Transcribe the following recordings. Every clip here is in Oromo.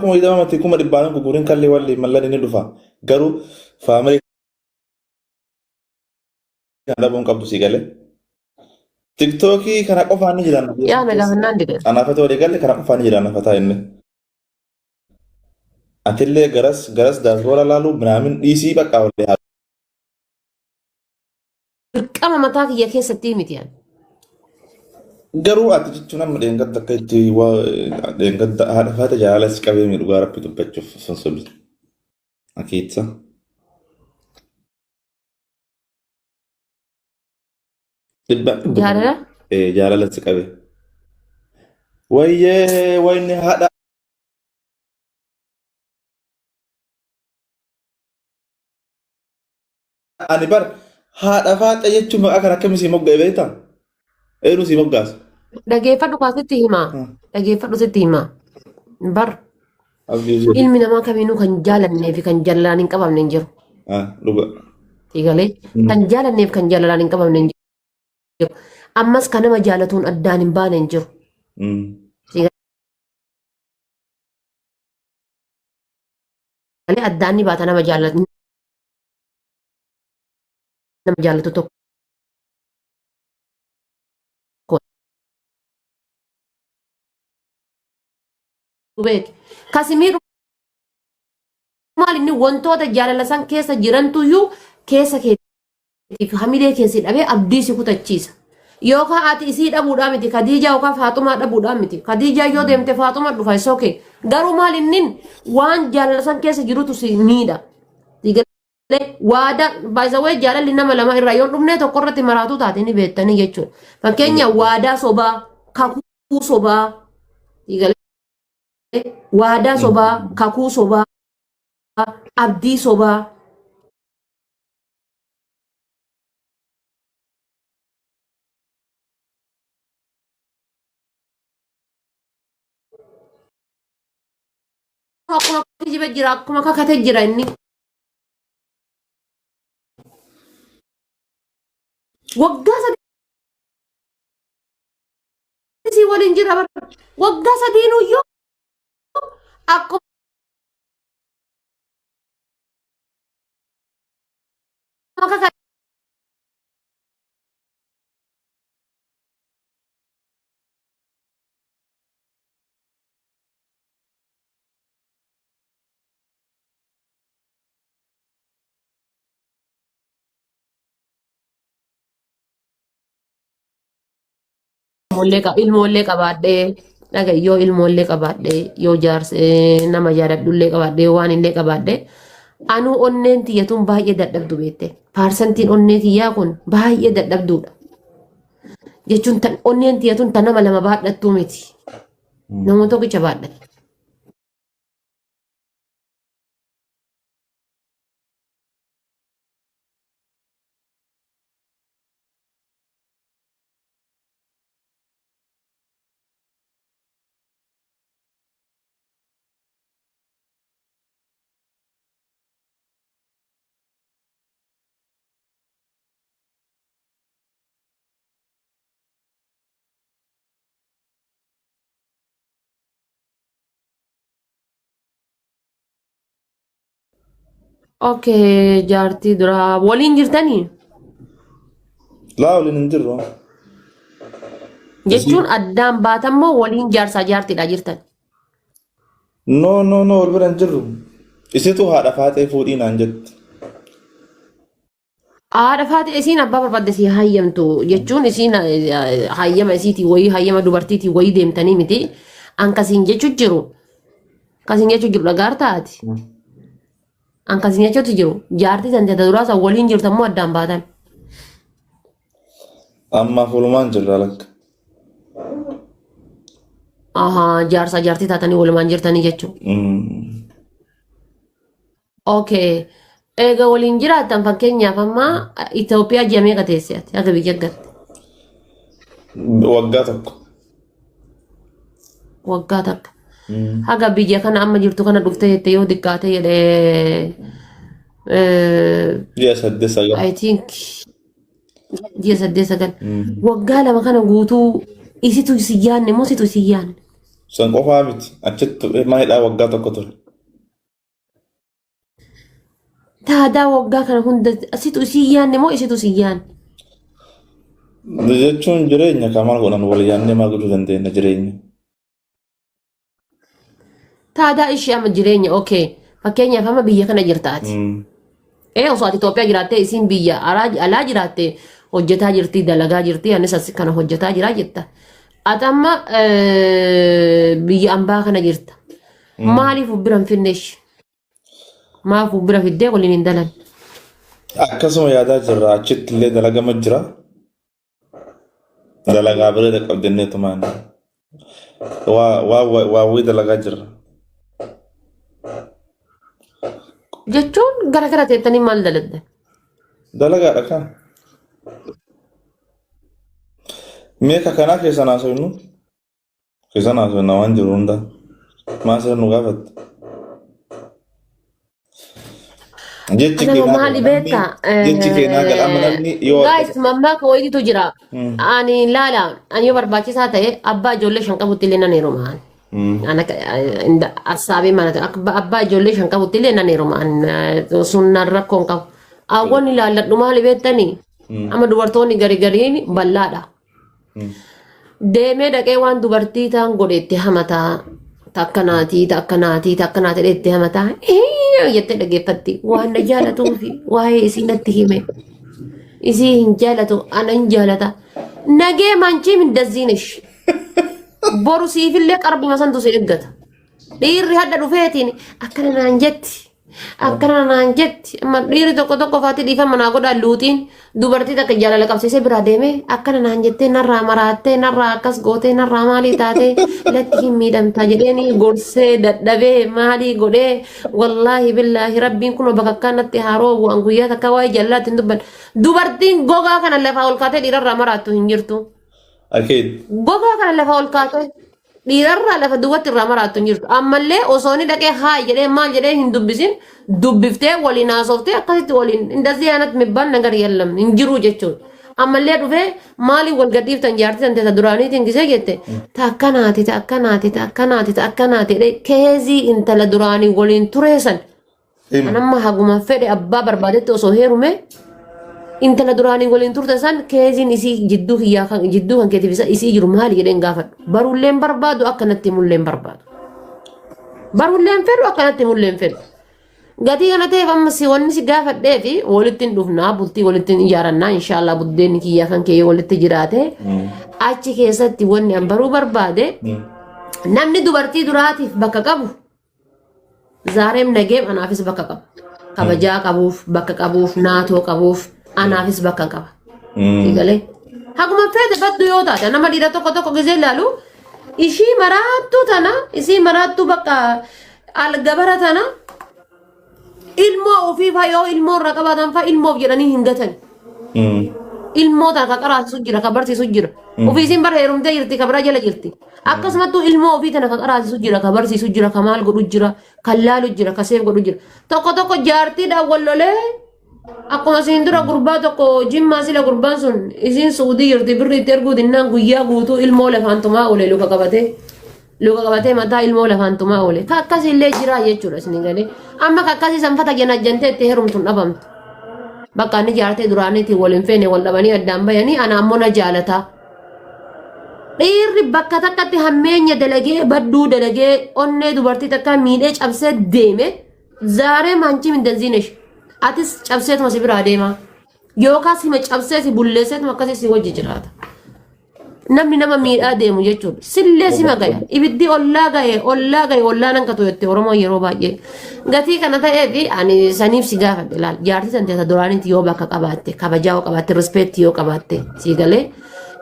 Akkuma hidhamatti kuma dhibbaan gurguriin kallee walli mallan inni dhufa. Garuu faamilee kan dhabuun qabdu si galee. Tiktookii kana qofaan ni jiran. yaa na gaafannaan digan Anaafata walii galee kana qofaan ni jiran anafataa inni. Atillee garas daasboora laalu minaamin dhiisii baqqaa wallee haa. dirqama mataa kiyya keessatti miti yan Garuu ati jechuun amma dheengadda akka itti dheengadda haadha faata jaalala si qabee miidhugaa rabbi dubbachuuf sun sobi. Akiitsa. jaalala Jaalala si qabee. Wayyee wayni haadha. Ani bar haadha faata jechuun maqaa kan akkamii si mogga'e beektaa? Eenyu si moggaas? dhageeffadhu kaasitti himaa dhageeffadhu sitti himaa bar Abdii ilmi namaa kamiinuu kan jaalannee fi kan jaalalaan hin qabamne hin jiru dhuga. siigalee kan jaalannee fi kan jaalalaan hin qabamne hin jiru ammas kan nama jaalatuun addaan hin baane hin jiru siigalee addaan ni baata nama jaalatu tokko beeki kasimii maal inni wantoota jaalala san keessa jirantuyyuu keessa keetiif hamilee keessi dhabee abdii si kutachiisa yookaan ati isii dhabuudhaan miti Khadiijaa yookaan Faaxumaa dhabuudhaan miti Khadiijaa yoo deemte Faaxumaa dhufa isa okee garuu maal inni waan jaalala san keessa jirutu si miidha waada baay'isawee jaalalli nama lama irraa yoo dhumne tokko irratti maraatu taate ni beektanii jechuudha fakkeenya waadaa sobaa kakuu sobaa waadaa sobaa kakuu sobaa abdii sobaa akkuma kijiba jira akkuma kakate jira inni waggaa sadii waliin jira waggaa sadiinuyyuu akkuma kakate ilmoollee qabaadhee dhagayyoo ilmoollee qabaadhee yoo nama jaaladhullee qabaadhee waan illee qabaadhee anuu onneen tiyyatuun baay'ee dadhabdu beekte paarsantiin onnee tiyyaa kun baay'ee dadhabduudha jechuun onneen tiyyatuun tan nama lama baadhattuu miti nama tokkicha baadhate. Okay, jaartii duraa waliin jirtanii Laa waliin hin jirru. jechuun addaan baatammoo waliin jaarsaa jaartiidha jirtan. No wal bira hin jirru. Isitu haadha faatee fuudhii naan jetti. Haadha faati isiin abbaa barbaadde si hayyamtu jechuun isiin hayyama isiitii wayii hayyama dubartiitii wayii deemtanii miti ankasiin jechuu jiru. Kasiin jechuu jiru dhagaar taati. Ankasiin jechuutu jiru jaartii san jata duraa san waliin jirtammoo addaan baatan. Amma fuulumaan jirra lakka. Jaarsaa jaartii taatanii walumaan jirtanii jechuudha. Okay. Egaa waliin jiraatan fakkeenyaaf amma Itoophiyaa ji'a meeqa teesse ati akka biyya gatte? Waggaa tokko. Waggaa takka. Haga biyya kana amma jirtu kana dhuftee jettee yoo xiqqaate jedhee Ji'a 8-9. I think ji'a 8-9. Waggaa lama kana guutuu isitu si yaanne moo situ si yaanne? San qofaa miti. Achitti maalidhaa waggaa tokko ture. Taadaa waggaa kana hunda asitu isii yaanne moo isitu isii yaanne? Jechuun jireenya kamaan godhan wal yaannee maal godhuu dandeenya jireenya. Taadaa ishee amma jireenya okay. Fakkeenyaaf amma biyya kana jirtaati. Osoo ati Itoophiyaa jiraattee isiin biyya alaa jiraattee hojjetaa jirti, dalagaa jirti, anis as kana hojjetaa jira jetta. Ati amma biyya ambaa kana jirta. Maaliif bira hin finneesh? Maaf bira fiddee waliin hin dalan? Akkasuma yaadaa jirra achitti illee dalagama jira. Dalagaa biree qabdannee tumaan. Waa wayii dalagaa jirra. Jechuun gara teettanii maal daladdan? Dalagaadha kan. Meeqa kanaa keessa naasofnu? Keessa naasofna waan jiru hunda. Maasir nu gaafatte. Jechi keenyaa gadhaama namni yoo... Guys, mammaa ka wayiitu jira. Ani laala, ani yoo barbaachisaa ta'e abbaa ijoollee 5 qabutti illee nan heerumaan. Asaabii mana abbaa ijoollee 5 qabutti illee nan heerumaan. Sunnaan rakkoon qabu. Awwanni laalladhu maali beektanii? Amma dubartoonni gariin bal'aadha. Deemee dhaqee waan dubartii ta'an godheetti hamataa. Takkanaatii dheetti hamataa. Jettee dhageeffatti. Waan na jaalatuufi waa'ee isii natti hime. Isii hin jaalatu, ana hin jaalata. Nagee manchii mindazziinish. Boru siifillee qarbuma santu si eeggata. Dhiirri hadda dhufeetiin akkana naan jetti. Akkana naan jetti. Amma dhiirri tokko faati dhiifama naa godhaan luutiin dubartii takka jaalala qabsiisee biraa deemee akkana naan jettee narraa maraattee narraa akkas gootee narraa maalii taatee latti hin miidhamtaa jedheeni gorsee dadhabee maalii godhee wallaahi billaahi rabbiin kun bakka akkanatti haaroo bu'an guyyaa takka waa'ee jallaatti hin dubban. Dubartiin gogaa kana lafaa ol kaatee dhiirarraa maraattu hin jirtu. Gogaa kana lafaa ol kaatee dhiirarraa lafa duwwaatti irraa maraattu hin jirtu. Ammallee osoo inni dhaqee haa jedhee maal jedhee hin dubbisin dubbiftee waliin haasoftee akkasitti waliin indasii aanatti mibbaan nagar yallam hin jiru jechuudha. Ammallee dhufee maaliif wal gadhiiftan jaartii tan teessa duraaniitiin gisee jette akkanaati keezii intala duraanii waliin tureessan. Anamma haguma fedhe abbaa barbaadetti osoo heerume intala duraanii waliin turte san keeziin isii jidduu kan keetiif isii jiru maali jedheen gaafadhu. Barulleen barbaadu akkanatti mulleen barbaadu. Barulleen fedhu akkanatti mulleen fedhu. Gatii kana ta'eef amma si wanni si gaafadhee fi walitti hin dhufnaa bultii walitti hin ijaarannaa inshaallah buddeenni kiyyaa kan kee walitti jiraate achi keessatti wanni an baruu barbaade namni dubartii duraatiif bakka qabu zaareem nageem anaafis bakka qabu. Kabajaa qabuuf bakka qabuuf naatoo qabuuf anaafis bakka qaba. Egalee haguma fedhe baddu yoo taate nama dhiira tokko gisee ilaalu ishii maraattuu bakka algabara tana ilmoo ofii faa yoo ilmoo irraa qabaatan faa ilmoof jedhanii hin gatan. Ilmoo tana ka qaraasisu jira ka barsiisu jira. Ofii isin bara heerumtee jirti ka bira jala jirti. Akkasumattuu ilmoo ofii tana ka qaraasisu jira ka barsiisu jira ka maal godhu jira ka laalu jira ka seef godhu jira. Tokko jaartiidhaan wallolee akkuma isin dura gurbaa tokko jimmaa sila gurbaan sun isin suudii jirti birri itti erguu dinnaan guyyaa guutuu ilmoo lafaantumaa oole luka qabatee mataa ilmoo lafaantumaa oole. Ka akkasillee jira jechuudha isin galee. Amma ka akkasii sanfata janajjantee itti heerumtuun dhabamtu. Bakka inni jaartee duraaniitiin waliin feene wal dhabanii addaan bayanii ana ammoo na jaalataa. Dhiirri bakka takkatti hammeenya dalagee badduu dalagee onnee dubartii takka miidhee cabsee deeme zaaree maanchi mindanziinesh. Atis cabseetuma si biraa deema. Yookaas hima cabsee si bulleesseetuma akkasii si wajji jiraata. Namni nama miidhaa deemu jechuudha. Sillee sima gaya. Ibiddi ollaa gahe ollaa nan katu jettee Oromoo yeroo baay'ee. Gatii kana ta'eefi ani saniif si gaafadhe ilaal. Jaartii san teessa duraaniiti yoo bakka qabaatte kabajaa yoo qabaatte rispeektii yoo qabaatte si galee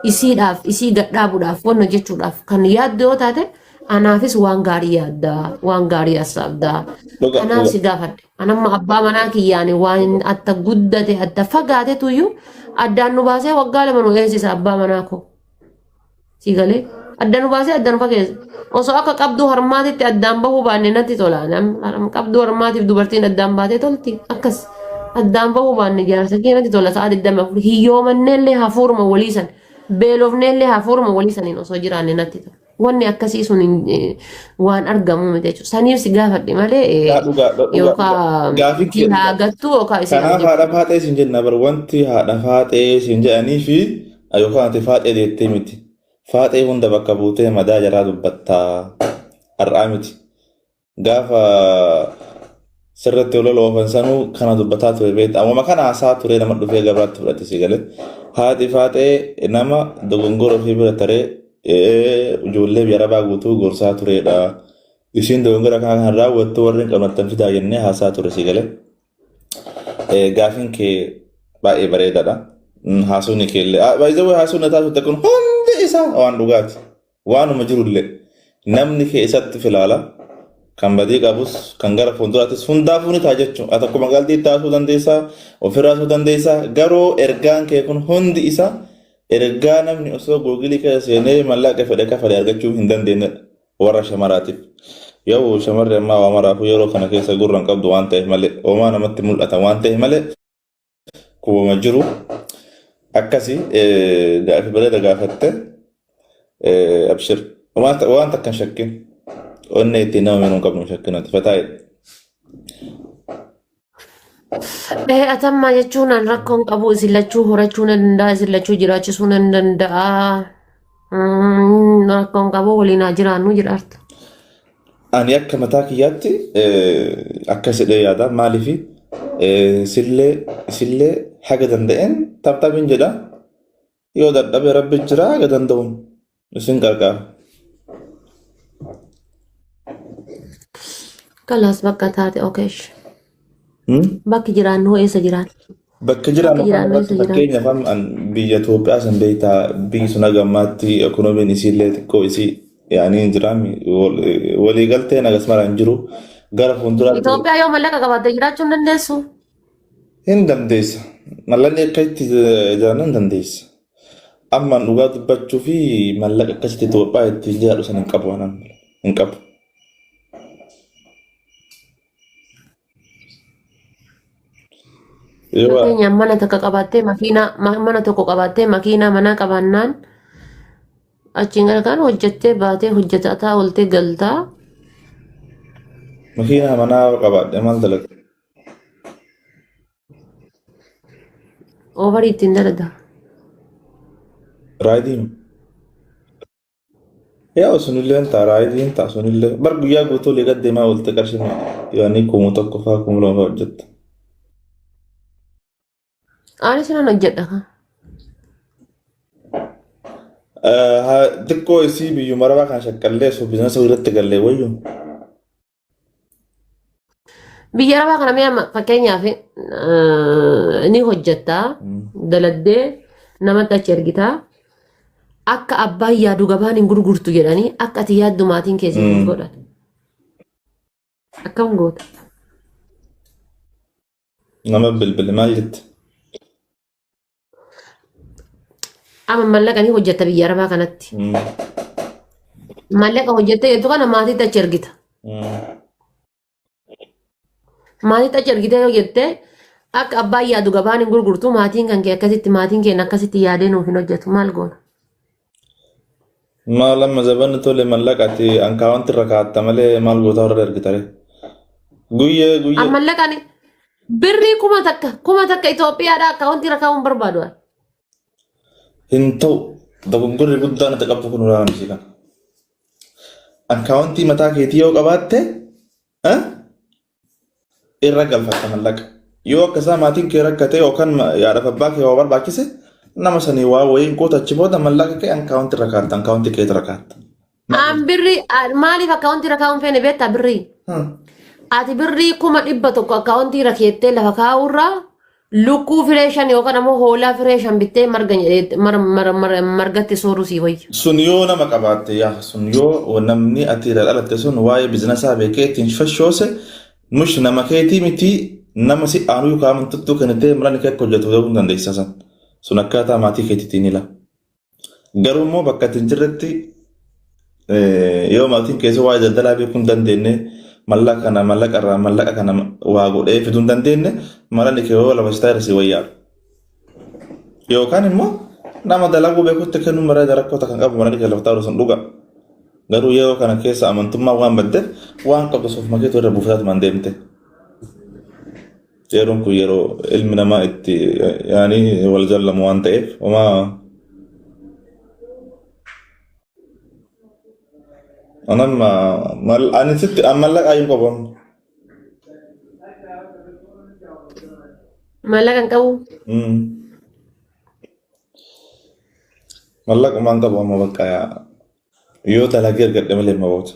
isiidhaaf isii gadhaabuudhaaf wanna jechuudhaaf kan yaaddu yoo taate anaafis waan gaarii yaaddaa waan gaarii hasaabdaa. Kanaaf si gaafadhe. Anamma abbaa manaa kiyyaani waan atta guddate atta fagaate tuyyuu addaan nu baasee waggaa lama nu eegsisa abbaa manaa koo. Si galee addaan nu baasee addaan nu fageessa. Osoo akka qabduu harmaatitti addaan bahuu baanne natti tola. Qabduu harmaatiif dubartiin addaan baatee tolti akkas addaan bahuu baanne jaarsa kee natti tola sa'a 24 hiyyoomannellee hafuuruma waliisan beelofnellee hafuuruma waliisaniin osoo jiraanne natti tola. wanni akkasii sun waan argamu miti jechuudha. Saniif si gaafadhe malee yookaan gaafii si haagattu yookaan isin kanaaf haadha faaxee sin jenna bar wanti haadha faaxee sin jedhanii fi yookaan ati faaxee deettee miti. Faaxee hunda bakka buutee madaa jaraa dubbattaa har'aa miti. Gaafa sirriitti olola oofan sanuu kana dubbataa ture beekta. Amma kana haasaa ture nama dhufee gabaatti fudhate si galee. Haati faaxee nama dogongora ofii bira taree ijoollee biyya arabaa guutuu gorsaa turedha. Isiin dogongora kan raawwattu warri hin qabnattan fidaa jennee haasaa ture si galee. Gaafiin kee baay'ee bareedaadha. Haasuun keellee baay'ee haasuun na taasisu kun hundi isaa waan dhugaati. Waanuma jirullee namni kee isatti filaala. Kan badii qabus kan gara fuulduraattis hundaafuu ni ta'a jechuudha. Ati akkuma galtii taasisuu dandeessaa, ofirraasuu dandeessaa. Garuu ergaan kee kun hundi isaa ergaa namni osoo googilii keessa seenee mallaqa fedhe kafalee argachuu hin dandeenyedha warra shamaraatiif. Yoo shamarri ammaa waa maraafuu yeroo kana keessa gurra hin qabdu waan ta'eef malee, homaa namatti mul'ata waan ta'eef malee kubbama jiru. Akkasii gaaffii bareeda gaafatte abshir waan takkan shakkin. Onnee ittiin nama meenuu qabnu shakkinati fataa'edha. Atamma jechuun an rakkoon qabu isin lachuu horachuu nan danda'a isin lachuu jiraachisuu nan danda'a. Rakkoon qabu waliin haa jiraannu jiraarta. Ani akka mataa kiyyaatti akkasidhee yaada maaliifi isillee haga danda'een taphabiin jedha yoo dadhabe rabbi jira haga danda'uun isin qarqaara. Kalas bakka taate okeesh. Bakki jiraannu eessa jiraan? Bakka jiraannu fakkeenyaaf biyya Itoophiyaa san beektaa biyyi sun hagammaatti ekonomiin isiillee xiqqoo isii yaanii jiraami waliigalteen akkasuma hin jiru gara fuulduraatti. Itoophiyaa yoo mallaqa qabaatte jiraachuu hin dandeessu? Hin dandeessa. Mallaqni akka itti jiran hin dandeessa. Amma dhugaa dubbachuu fi mallaqa akkasitti Itoophiyaa ittiin jiraatu san hin qabu hin qabu. Fakkeenyaaf mana tokko qabattee mana tokko qabattee makiinaa manaa qabaannaan achiin gargaan hojjettee baatee hojjetaa ooltee galtaa. Makiinaa manaa qabaadhe maal dalaga? Oovarii ittiin dalaga. Raayidiin. Yaa sunillee ta'a raayidiin ta'a sunillee bar guyyaa guutuu liiga deemaa oolte qarshii yaanii kumuu tokko fa'aa kumuu lama hojjetta. Ani sinan hojjedha. Xiqqoo isii biyyuma arabaa kan shaqqallee osoo biizinasa irratti gallee wayyu. Biyya arabaa kana mi'a fakkeenyaaf ni hojjetta daladdee namatti achi ergitaa akka abbaan yaadu gabaan hin gurgurtu jedhanii akka ati yaaddu maatiin keessa hin godhan. Akkam goota. Nama bilbile maal jette? Amma mallaqa ni hojjetta biyya arabaa kanatti. Mallaqa hojjetta jettu kana maatiitti achi ergita. Maatiitti achi ergite yoo jette akka abbaan yaadu gabaan hin gurgurtu maatiin kan kee akkasitti maatiin keenya akkasitti yaadee nuuf hin hojjetu maal goona? Maal amma zabanni tole mallaqati ankaawwanti irra kaa'atta malee maal goota warra ergitare? Guyyee. Amma mallaqani birrii kuma takka Itoophiyaadhaa akkaawwanti irra kaa'uun barbaadu. Hin ta'u dogongorri guddaan itti qabu kun uraan ishee kana. Akkaawwantii mataa keetii yoo qabaatte irra galfatta mallaqa. Yoo akkasaa maatiin kee rakkate yookaan yaadhaaf abbaa kee waa barbaachise nama sanii waa wayiin qootachi booda mallaqa kee akkaawwantii irra kaa'atta akkaawwantii kee irra kaa'atta. Birrii maaliif akkaawwantii irra kaa'uun feene beektaa birrii? Ati birrii 100,000 akkaawwantii irra keettee lafa kaa'urraa lukkuu fireeshan yookaan ammoo hoolaa fireeshan bittee margatti sooruu sii wayyu. Sun yoo nama qabaatte yaa sun yoo namni ati irra dhalatte sun waa'ee biizinasaa beekee ittiin fashoose nush nama keetii miti nama si aanuu yookaan amantuttuu kanatee miraan kee akka hojjetu ta'uu dandeessa san. Sun akkaataa maatii keetiitiin ila. Garuu immoo bakka ittiin jirretti yoo maatiin keessa waa'ee daldalaa beekuu hin dandeenye mallaqa kana waa godhee fiduu hin dandeenye maraan kee yoo lafa sitaa irra wayyaa. Yookaan immoo nama dalaguu beekutti kennuu maraa rakkoota kan qabu maraan kee lafa taa'u sun dhuga. Garuu yeroo kana keessa amantummaa waan badde waan qabdu suuf makeetu irra buufataa man deemte. Yeroon kun yeroo ilmi namaa itti yaani wal jallamu waan ta'eef homaa anamma ani sitti mallaqa ayyuu qabu. Mallaqa hin qabu. Mallaqa maan qabu amma bakka yoo dalagee argadhe malee ma booda.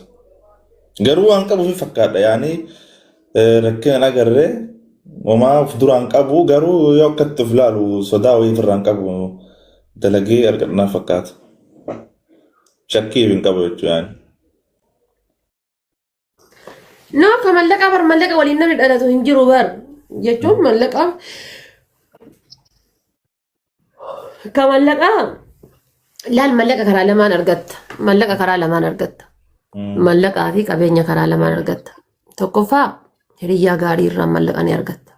Garuu waan qabu fi fakkaadha yaani rakkina agarree homaa of duraan qabu garuu yoo akkatti of ilaalu sodaa wayii ofirraan qabu dalagee argadhnaa fakkaata. Shakkii hin qabu jechuudha yaani. No, ka mallaqa bar mallaqa waliin namni dhalatu hin jiru bar jechuun mallaqa ka mallaqa laal mallaqa karaa lamaan argatta. Mallaqa karaa lamaan argatta. Mallaqaa fi qabeenya karaa lamaan argatta. Tokkoffaa hiriyyaa gaarii irraa mallaqa ni argatta.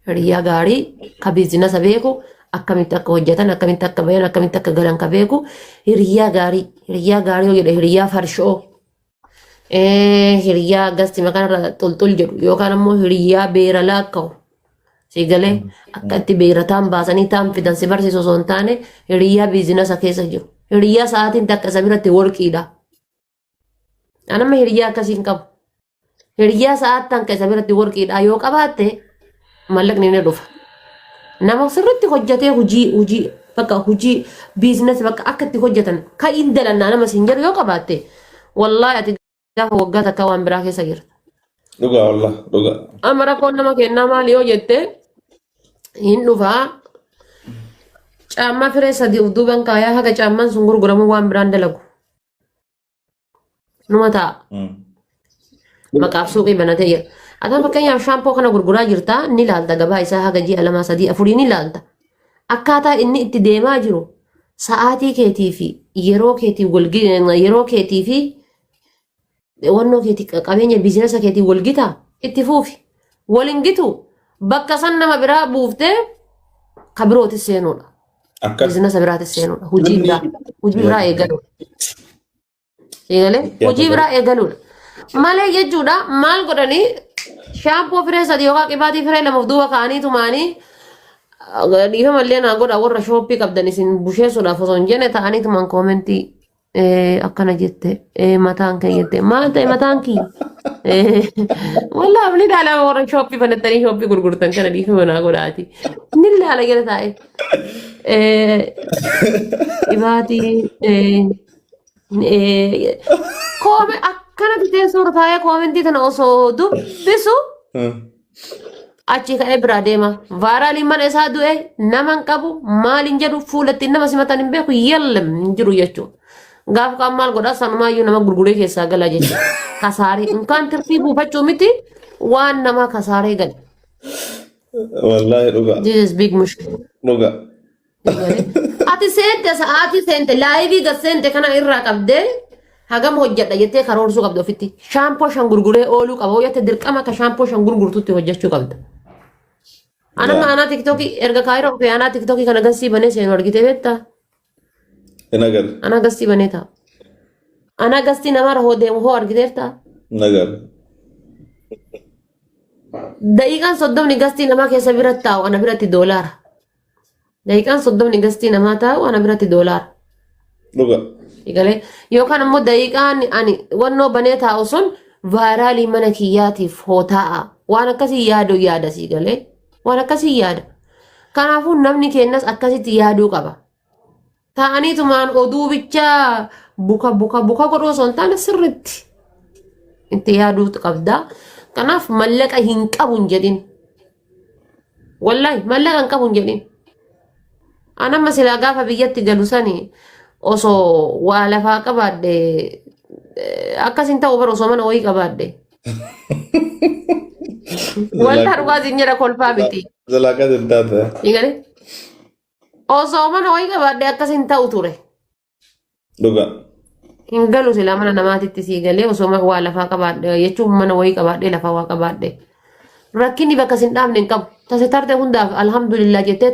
Hiriyyaa gaarii ka biizinasa beeku akkamitti akka hojjetan akkamitti akka bayan akkamitti akka galan ka beeku hiriyyaa gaarii yoo jedhe hiriyyaa farshoo hiriyyaa gasti makanarra xulxul jedhu yookaan ammoo hiriyyaa beera laakka'u siigalee akka itti beerataan baasanii taan fidan si barsiisu osoo hin taane hiriyyaa biizinasa keessa jiru hiriyyaa sa'aatiin takka isa biratti warqiidha. Anamma hiriyyaa akkasii hin qabu. Hiriyyaa sa'aatiin takka isa biratti warqiidha yoo qabaatte mallaqni ni dhufa. Nama sirriitti hojjetee hojii bakka hojii biizinasi bakka akka itti hojjetan kan hin dalannaa nama siin jedhu yoo qabaatte wallaahi ati gaafa waggaa takka waan biraa keessa jirta. Dhugaa wallah dhugaa. Amma rakkoon nama kennaa maali yoo jette hin dhufaa caammaa firee sadii of duuban kaayaa haga caammaan sun gurguramu waan biraan dalagu. Numa ta'a. Maqaaf suuqii banatee jira. Ataan fakkeenyaaf shaampoo kana gurguraa jirta ni ilaalta gabaa isaa haga ji'a 2 3 4 ni ilaalta. Akkaataa inni itti deemaa jiru sa'aatii keetii fi yeroo keetii fi wannoo keetii qabeenya biizinasa keetii walgita itti fuufi. Walin gitu bakka san nama biraa buuftee ka birootis seenuudha. Biizinasa biraatis seenuudha. Hojii biraa eegaluudha. Hojii biraa eegaluudha. Malee jechuudha maal godhanii shaampoo firee sadii yookaan qibaatii firee 2 of duuba kaa'anii tumaanii dhiifa mallee naa godha warra shooppii qabdan isin busheessuudhaaf osoo hin jenne ta'anii tuman koomentii akkana jette mataan kan jette maal ta'e mataan kiyya wallaahi ni dhaalama warra shooppii banattanii shooppii gurgurtan kana dhiifa naa godhaati ni ilaala jala taa'e qibaatii koome akkanatti teessuurra taa'ee koomentii kana osoo dubbisu achi ka'ee biraa deema. Vaaraaliin mana isaa du'e nama hin qabu maaliin jedhu fuulatti nama simatan hin beeku yallam hin jiru jechuudha. Gaafa kaan maal godhaa sanumaayyuu nama gurguree keessaa gala jechuudha. Kasaarii inkaan tirfii buufachuu miti waan nama kasaaree gale. Wallaahi dhugaa. This is big mushkil. Dhugaa. Ati seente sa'aatii seente laayivii gad seente kana irraa qabdee hagam hojjedha jettee karoorsuu qabda ofitti. Shaampoo 5 gurguree ooluu qaba. Hojjette dirqama ka shaampoo 5 gurgurtutti hojjechuu qabda. Ana TikTokii erga kaayiroo fi ana TikTokii kana gasii banee seenu argitee beektaa? Nagar. Ana gasii banee ta'a. Ana gasii namarra hoo deemu hoo argiteertaa? Nagar. Daqiiqaan 30 gastii namaa keessa biratti taa'u ana biratti doolaara. Daqiiqaan 30 gastii namaa taa'u ana biratti doolaara. Dhugaa. Egalee yookaan ammoo daqiiqaan ani wannoo banee taa'u sun vaaraalii mana kiyyaatiif hoo taa'a. Waan akkasii yaada sii galee. Waan akkasii yaada. Kanaafuu namni kennas akkasitti yaaduu qaba. Ta'anii tumaan oduu bichaa buka godhuu osoo hin taane sirriitti itti yaaduu qabda. Kanaaf mallaqa hin qabu hin jedhin. Wallaahi mallaqa hin qabu hin jedhin. Anamma silaa gaafa biyyatti galu sanii osoo waa lafaa qabaadhe akkasin ta'u bara osoo mana wayii qabaadhe. Wanta dhugaa sin jedha kolfaa miti. Zalaaqa sin taate. Eegale. Osoo mana wayii qabaadhe akkasin ta'u ture. Dhugaa. Hin galu silaa mana namaatitti sii galee osoo waa lafaa qabaadhe jechuun mana wayii qabaadhe lafaa waa qabaadhe. Rakkinni bakka sin dhaabne hin qabu. Tase tarte hundaaf alhamdulillah jettee